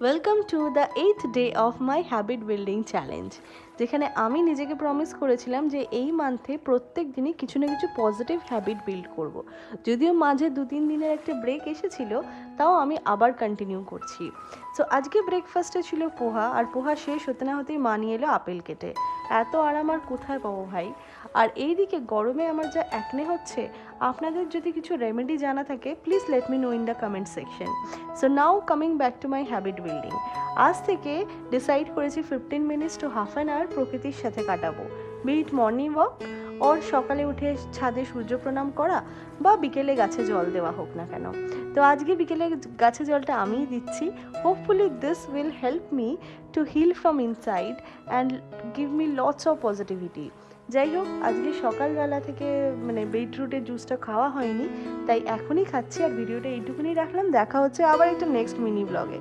Welcome to the 8th day of my habit building challenge, যেখানে আমি নিজেকে promise করেছিলাম যে এই মান্থে প্রত্যেক দিনই কিছু না কিছু পজিটিভ হ্যাবিট বিল্ড করব। যদিও মাঝে 2-3 দিনের একটা ব্রেক এসেছিল, তাও আমি আবার কন্টিনিউ করছি। সো আজকে ব্রেকফাস্টে ছিল পোহা, আর পোহা শেষ হতে না হতেই মা নিয়ে এলো আপেল কেটে। এত আরাম আর কোথায় পাবো ভাই। আর এইদিকে গরমে আমার যা অ্যাকনে হচ্ছে, আপনাদের যদি কিছু রেমেডি জানা থাকে please let me know in the comment section. So now coming back to my habit building. আজ থেকে ডিসাইড করেছি 15 minutes to half an hour প্রকৃতির সাথে কাটাবো। বিট মর্নিং ওয়াক, ওর সকালে উঠে ছাদে সূর্য প্রণাম করা, বা বিকেলে গাছে জল দেওয়া হোক না কেন। তো আজকে বিকেলে গাছে জলটা আমিই দিচ্ছি। Hopefully this will help me to heal from inside and give me lots of positivity. যাই হোক, আজকে সকালবেলা থেকে বিটরুটের জুসটা খাওয়া হয়নি, তাই এখনই খাচ্ছি। আর ভিডিওটা এইটুকুনি রাখলাম, দেখা হচ্ছে আবার একটা নেক্সট মিনি ব্লগে।